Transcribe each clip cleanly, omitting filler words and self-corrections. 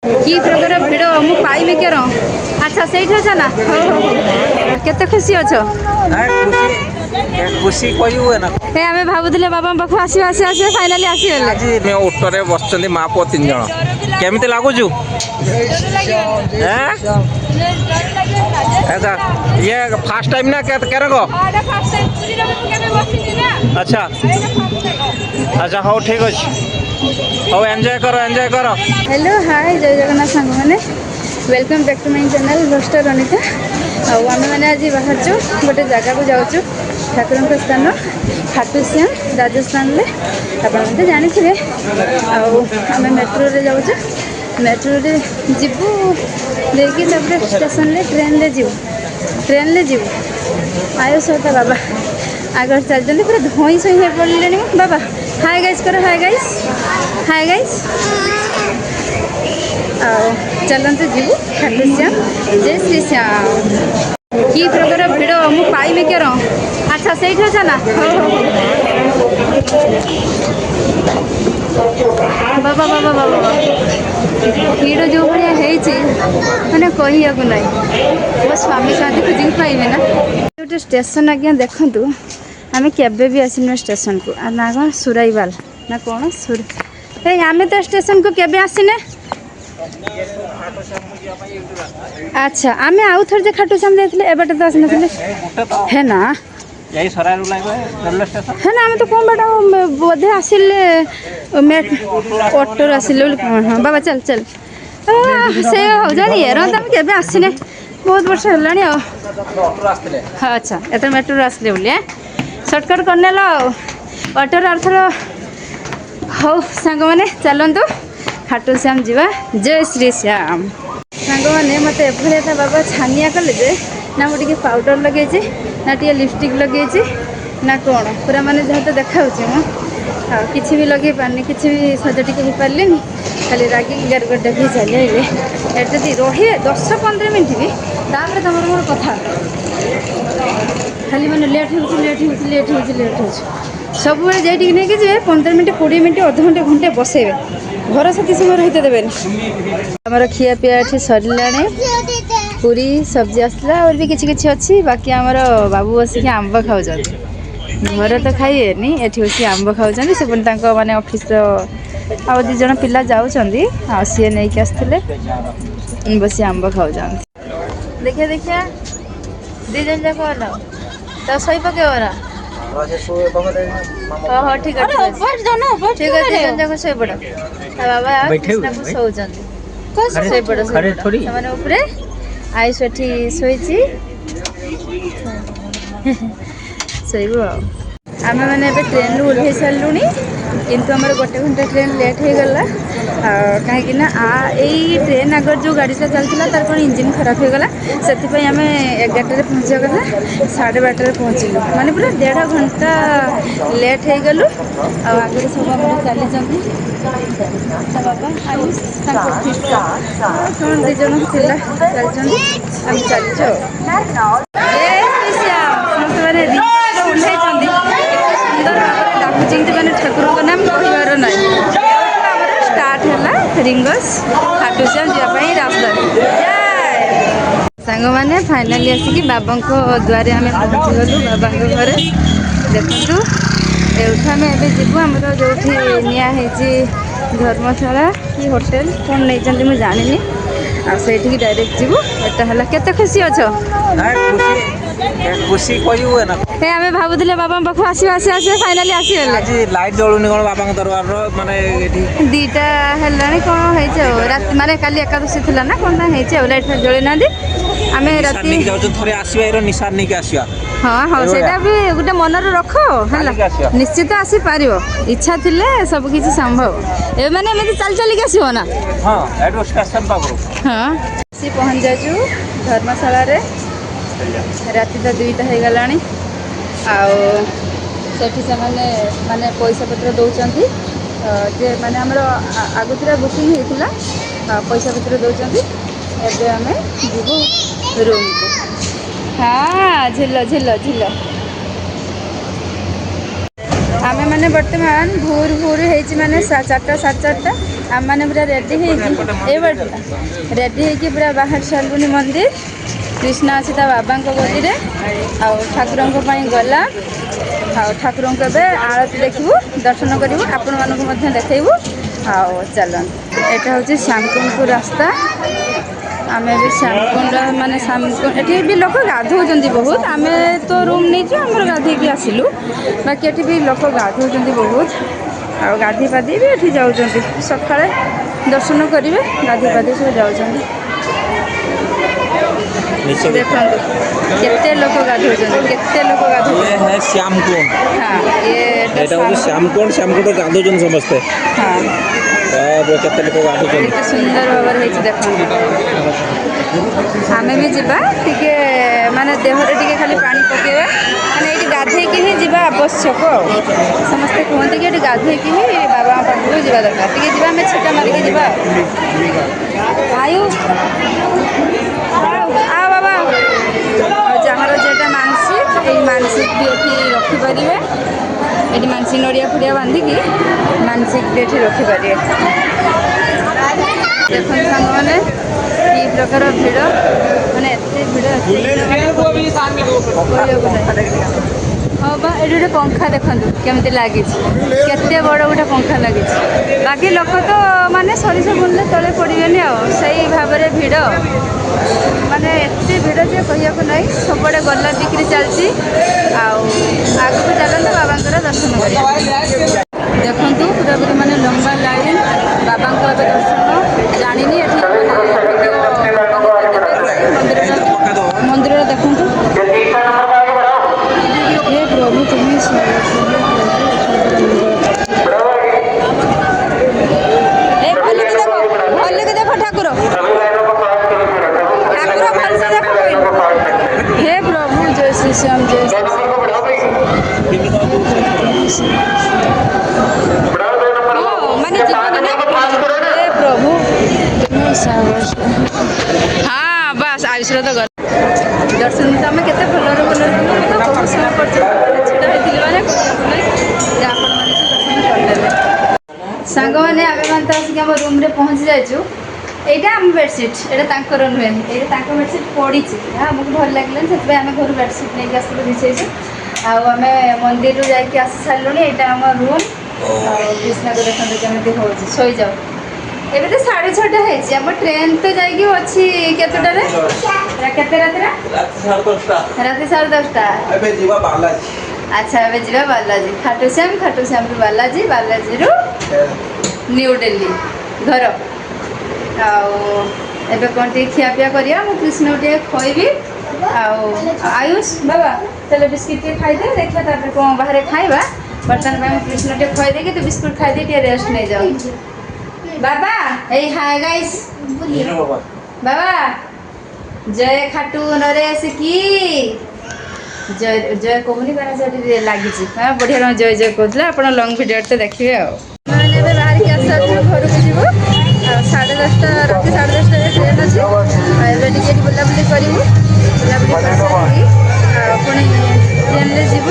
कि प्रकार भिड़ मु पाइबी केर अच्छा से ना केते खुशी अच्छ खुशी कही हुए ना हे आमे भाबुथिले बाबा पाखु आसी आसी आसी फाइनली आसी गले आज ऑटो बसचंदी माँ पुओ 3 जण केमिति लागुचु अच्छा ये फास्ट टाइम ना केरग अच्छा अच्छा हो ठीक अच्छे हो एंजॉय करो हेलो हाय जय जगन्नाथ सांग मैंने welcome back to my channel भस्टर अनिता आम मैंने आज बाहर गोटे जगह को जाऊँ ठाकुर स्थान खाटूश्याम राजस्थान में आप जानी थे आम मेट्रो रे जाऊँ मेट्रो रे जीवु देखिए स्टेशन ले ट्रेन ले जीवु आयुष होता बाबा आगे चलते पूरा धोई सही हो पड़े बाबा हाय गाइस करो हाय गाइस चलते जीवु खाटूश्याम जय श्री श्याम कि प्रकार भिड़ मु पाइबी केर अच्छा से ना बाबा बाबा बाबा भिड़ जो भाया मैंने कहू ना मो स्वामी साथी खोजिक पाइबे ना गोटे स्टेशन आज्ञा देखु आम केवे भी आसनु स्टेशन को ना कौन सुराइवाल ना कौन आम तो स्टेशन को केवे आसने अच्छा आम आउ थे खाटूश्याम जाइए एबटे तो आसी है ना है ना आम तो कौन बाट बोधे आसिले ऑटो आसिले हाँ बाबा चल चल से जानी ये आम के आसने बहुत वर्ष है अच्छा एत मेट्रो आसले बोलिए सर्टकट करने लो ऑटो अर्थर हो सांग मैंने चलतु खाटूश्याम जीवा जय श्री श्याम सांग मैंने मत एभलिया बाबा छानिया कले जे ना मुझे पाउडर लगे ना टे लिपस्टिक लगे ना कौन पूरा माने जहाँ तो देखा किसी भी लगे पारनी किसी भी सजा टी हो पारे खाली रागी गार गड्ढा भी चलिए ये रही 10-15 मिनट भी तापर तुम मोर कथा खाली मैंने लेट हो सब जाइए नहीं कि 15 मिनट 20 मिनट अध घंटे घंटे बसैबे घर साथी समय रही देवे आमर खिया पिया ये सरला पूरी सब्जी आसला और भी किसी अच्छी बाकी आमर बाबू बसिक आंब खाऊ घर तो खाइए एठी बस आंब खाऊँ से माने ऑफिस आ दी जन पिला जाऊँगी सी नहीं कि आसते बस आंब खाऊ देखिए देखिए दी जन जाक तो शई पकेबरा हाँ हाँ ठीक है ठीक है दी जन जाक शई पड़ बाबा शई पड़ आयुष एठी शोची शोबू आम मैंने ट्रेन रू ओह्ल सारूँ किंतु आमर गोटे घंटा ट्रेन लेट हो गला कहीं यही ट्रेन आगर जो गाड़ीटा चलता तार कौन इंजिन खराब हो गला से आम 11 पहुँचा कथा 12:30 पहुँचलु माने पूरा 1.5 घंटा लेट हो गलु आगे सब आम चली बाबा आयुष कौन दी जन चलती आम चलचु सुंदर भाव डाकुंट मैंने ठाकुर नाम कहबार ना स्टार्ट है रिंगस खाटूश्याम जावाई रास्ता सांग मैंने फाइनाली आसिक बाबा द्वारे आम पहुँची गलु बाबा घर देखु एम जीवु आम जो निजी धर्मशाला कि होटेल कौन नहीं मुझे जानी आठी डायरेक्ट जीवु एटा है केते खुशी अच्छ खुशी कही हुए ना हे आमे भाबुथिले बाबा पाखु आसी आसी आसी फाइनली आसी गले आज लाइट जळुनी कोन बाबा के दरबार रो माने एठी दीटा हेलानी कोन हेचे रात माने काली एकादशी थिला ना कोन हेचे लाइट जळी नांदी आमे राती निक जाउ थोरे आसीबा एरो निशान निक आसीबा हां हां सेटा भी गुटे मन रे रखो हला निश्चित आसी पारिबो इच्छा थिले सब किछि संभव ए माने एमे चल चली के आसीबो ना हां एडो स्टेशन पागरो हां सी पहुंच जाजु धर्मशाला रे राति तो 2टा हो गलानी आठी से माने पैसा पत्र दौरान जे माने आमर आगुरा बुकिंग होता पैसा पत्र दौरान एवं आम जीवु रूम को हाँ झिल झिल झिल आमे माने वर्तमान भोर भोर होइछि माने 4टा 4:30 आम मैंने पूरा रेडी रेडी पूरा बाहर सारूनी मंदिर कृष्ण अच्छी बाबा गोदी ठाकुर गला ठाकुर आरती देखू दर्शन करूँ आपण मानक देखू चल यहाँ हूँ श्यामकुंड रास्ता आम भी श्यामकुंड माने श्यामकुंड ये भी लोक गाधौं बहुत आम तो रूम नहीं आमर गाधे आसिलु बाकी ये भी लोक गाधौं बहुत आ गाधी पाधी भी ये जाऊँ सका दर्शन करेंगे गाधी पाधी सब जाऊँ देखो केते लोक गाधौं केते लोक गाधौं ये है श्यामकुंड। हाँ ये श्यामकुंड श्यामकुंड गाधौं समस्ते। हाँ केते लोक गाधौं सुंदर भाव देखो आम भी जावा टे माने देहरे टे खाली पानी पकेवा माने ये गाधेकी ही जावा आवश्यक समस्ते कहते कि ये गाधेकी ही बाबा पाखक जावा दरकार टे जावा आम छेटा मारिक जावा आयु आ बाबा जार जेटा मानसिक ये मानसिक भी ये रखिपारे ये मानसिक नड़िया फड़िया बांधिकी मानसिक भी ये रखिपारे देखो सांग मैंने कि प्रकार भिड़ माने हाँ बा ये गोटे पंखा देखूँ केमी लगी केते बड़ गोटे पंखा लगी बाकी लोक तो माने सरिष बुणले तले पड़े आई भाव में भिड़ माने एत भिड़ जे कहू ना सबड़े गला बिक्री चलती आग को चलते बाबा दर्शन कर देखु पूरा पूरी माने लंबा लाइन बाबा दर्शन जानी मंदिर देखु हे प्रभु तुम्हें भल के देखो ठाकुर ठाकुर भल से देखो हे प्रभु जय श्री श्याम जय हे प्रभु हाँ बस आयुष तो दर्शन तो आम के भलर भलर बहुत समय पर्यटन छुटा होती सांग मैंने आम मैंने तो आसिक आम रूम पहुँची जाइए यहाँ आम बेडसीट यहाँ नुहे ये बेडसीट पड़ी आमको भल लगे से आम घर बेडसीट नहीं आसलु बिछे आम मंदिर जाकि आसी सारूँ यहाँ आम रूम कृष्ण को देखते केमी हो शई जाओ एबे तो 6:30 आम ट्रेन तो जाइए अच्छी केतटारे केते राति 10:30 अच्छा एबे जीवा बालाजी खाटू श्याम रु बालाजी रु न्यू दिल्ली घर एबे कौन टे खियापिया करिया मु कृष्ण टे खोइबी आयुष बाबा चलो बिस्किट टे खाई दे देखिया तापर कौन बाहर खाइबा बर्तन में कृष्ण टे खोई दे कि तो बिस्कुट खाई दे टे रेस्ट नहीं जाओ बाबा हे हाय गाइस बाबा जय खाटू नरेश की जय जय कहूनी कहना लगी बढ़िया जय जय कहला आप लंग भिडियो तो देखिए मैंने बाहर की आस घर को जीव 10:30 राति 10:30 ट्रेन अच्छे टिके बुलाबुली करूँ बुलाबुली पुणी ट्रेन में जीव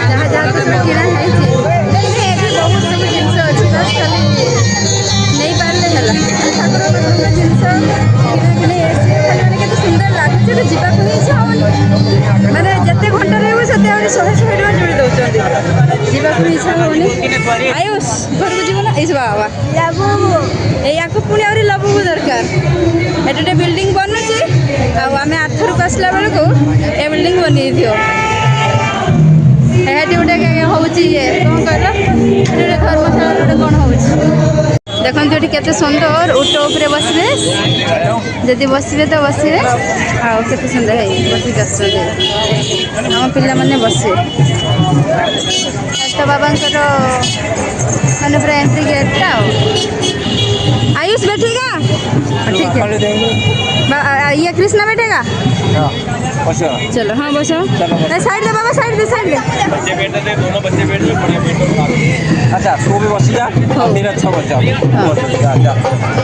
जहाँ जहाँ सब किना है बहुत सब जिन अच्छी बस खाली नहीं पारे ठाकुर जिन खाली मैंने सुंदर लगुच जावाक ही इच्छा होनी मैंने जिते घंटा रही से 100 टका जोड़ी दौरान जावाक इच्छा होनी आयुष घर को जीव ना ये बाबा या पुणी आहरी लबू दरकार एटे बिल्डिंग बनूची आम आथर को आसला बेलू ए बिल्डिंग बनी थी गोटे हूँ ये कौन कहल धर्मशाला गोटे कौन हो देखो ये केते सुंदर ऊट उपरे बसबे जदि बसबे तो बसबे आते सुंदर है बसिक आम पिला मैंने बसबे तो बाबा मैंने पूरा एंट्री गेटा आयुष बैठेगा ठीक है ये कृष्णा बैठेगा चलो हाँ बसो साइड दे बाबा साइड दे बच्चे बैठे थे दोनों बच्चे बैठ गए अच्छा तू भी बस जा मेरा अच्छा बच जा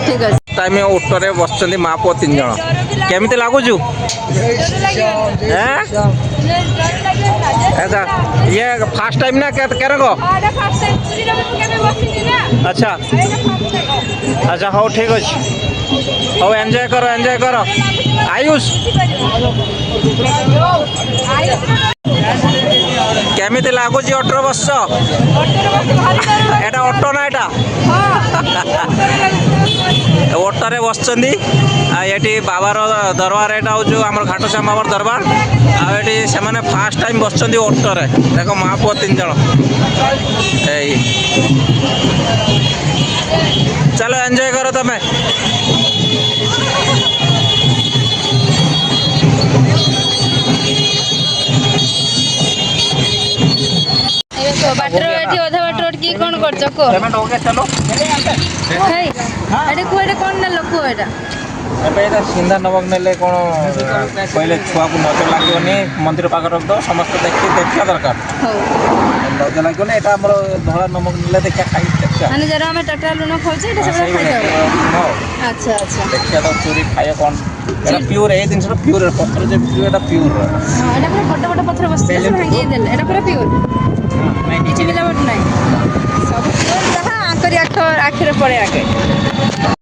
ठीक है टाइम ओटोरे बसचंदी माँ पुओ 3 जण केमिति लागुछु हैं अच्छा ये फास्ट टाइम ना क्या कह रखो अच्छा अच्छा हो ठीक अच्छे हो एंजॉय करो आयुष केमिति लगुच अटो बस एटा अटो ना एटा अटोरे बसचंदी ये बाबार दरबार यहाँ हूँ आम घाटश्याम बाबार दरबार आठी से फास्ट टाइम बसचंदी अटोरे देख माँ पुआ 3 जन चलो एंजॉय करो तमें बाटर एठी अधा बाटर अटकी कोन करछ को पेमेंट हो गया चलो हेई एठी को एटा कोन न लोको एटा ଏବେ ଏଇଟା ସିନ୍ଧା ନବାକୁ ନେଲେ କ'ଣ କହିଲେ ଛୁଆକୁ ନଜର ଲାଗିବନି ମନ୍ଦିର ପାଖରେ ରଖ ଦો ସମସ୍ତେ ଦେଖିବା ଦରକାର ହଉ ନଜର ଲାଗିବନି ଏଇଟା ଆମର ଧଳା ନମକ ନେଲେ ଦେଖିବା ଖାଇକି ଦେଖିବା ମାନେ ଜରା ଆମେ ଟଟା ଲୁଣ ଖାଉଛେ ଏଟା ସବୁ ଖାଇଯାଉ ଆଚ୍ଛା ଆଚ୍ଛା ଦେଖିବା ତ ଚୋରି ଖାଇବା କ'ଣ ଏଟା ପିଓର ଏଇ ଜିନିଷଟା ପିଓର ପତ୍ର ଯେ ପିଓର ଏଟା ପିଓର ହଁ ଏଟା ପୁରା ବଡ଼ ବଡ଼ ପଥର ବସିଛି ସେ ଭାଙ୍ଗି ଦେଲେ ଏଟା ପୁରା ପିଓର କିଛି ମିଲାବଟ ନାହିଁ ସବୁ ପିଓର ଯାହା ଆଙ୍କରି ଆଖିରେ ପଡ଼େ ଆଗେ